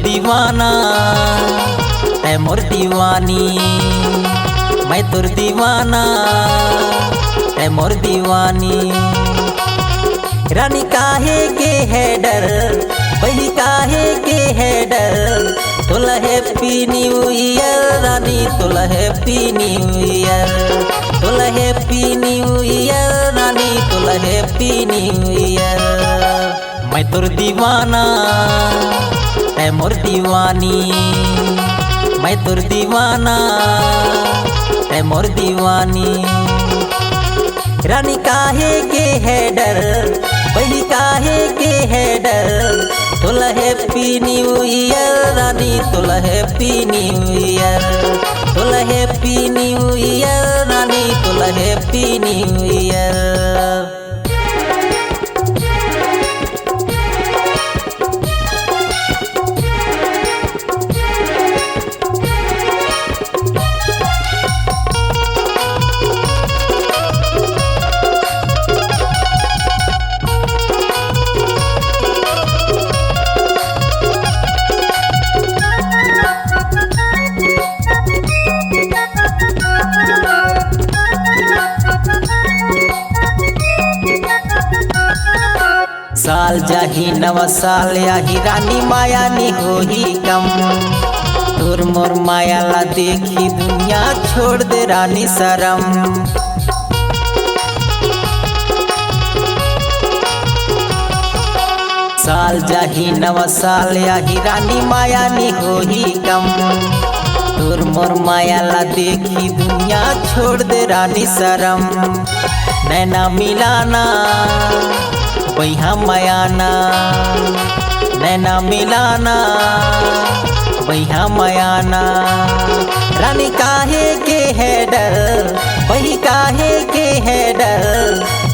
दीवाना है मोर दीवानी, मैं तोर दीवाना है मोर दीवानी। रानी काहे के है डर, बही काहे के है डर, तोला हैप्पी न्यू ईयर रानी, तोला हैप्पी न्यू ईयर, तोला हैप्पी न्यू ईयर रानी, तोला हैप्पी न्यू ईयर। मैं तोर दीवाना है मोर दीवानी, मैं तोर दीवाना है मोर दीवानी। रानी काहे के है डर, बही काहे के है डर, तोला हैप्पी न्यू ईयर रानी, तोला हैप्पी न्यू ईयर, तोला हैप्पी न्यू ईयर रानी, तोला हैप्पी न्यू ईयर। साल जाही नवा साल आही रानी, माया नी होही कम, तोर मोर माया ला देखी दुनिया छोड़ दे रानी शरम। साल जाही नवा साल आही रानी, माया नी होही कम, तोर मोर माया ला देखी दुनिया छोड़ दे रानी शरम। नैना मिलाना बैहा मयाना, नैना मिलाना बैहा मयाना। रानी काहे के है डर, बही काहे के है डर,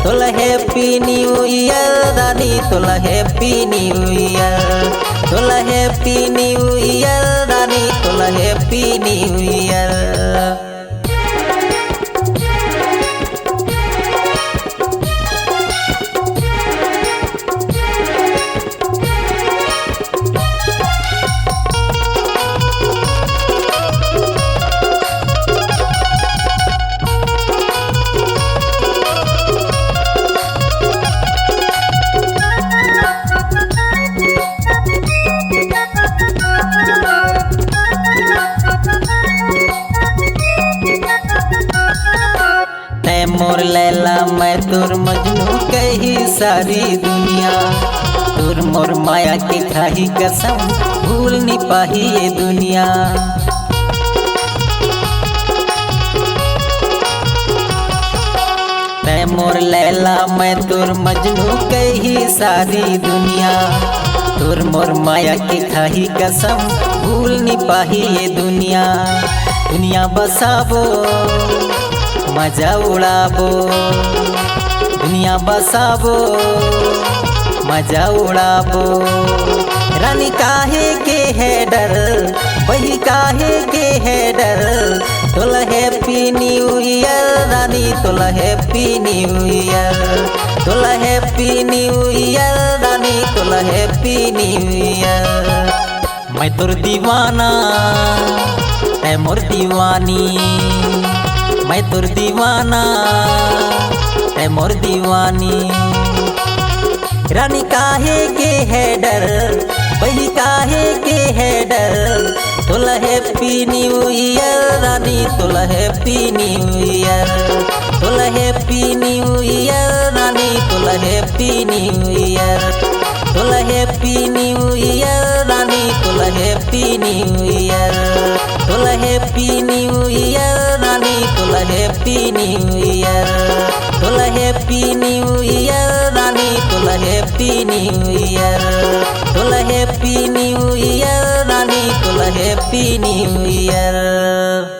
तोला हैप्पी न्यू ईयर रानी, तोला हैप्पी न्यू ईयर, तोला हैप्पी न्यू ईयर रानी, तोला हैप्पी न्यू ईयर। मोर लैला मैं तोर मजनू कही सारी दुनिया, तोर मोर माया के खाही कसम भूल नहीं पाही ये दुनिया। तै मोर लैला मैं तोर मजनू कही सारी दुनिया, तोर मोर माया के खाही कसम भूल नहीं पाही ये दुनिया। दुनिया बसाबो मजा उड़ाबो, दुनिया बसाबो मजा उड़ाबो। रानी काहे के है डर, बही काहे के है डर, तोला हैप्पी न्यू ईयर रानी, तोला हैप्पी न्यू ईयर, तोला हैप्पी न्यू ईयर रानी, तोला हैप्पी न्यू ईयर। मैं तोर दीवाना है मोर दीवानी, मैं तोर दीवाना है मोर दीवानी। रानी काहे के है डर, बही काहे के है डर, तोला हैप्पी न्यू ईयर रानी, तोला हैप्पी न्यू ईयर, तोला हैप्पी न्यू ईयर रानी, तोला हैप्पी न्यू ईयर, तोला हैप्पी न्यू ईयर रानी, तोला हैप्पी न्यू ईयर, तोला हैप्पी न्यू ईयर रानी, तोला हैप्पी न्यू ईयर, तोला हैप्पी न्यू ईयर रानी, तोला हैप्पी न्यू ईयर, तोला हैप्पी न्यू ईयर रानी, तोला हैप्पी न्यू ईयर।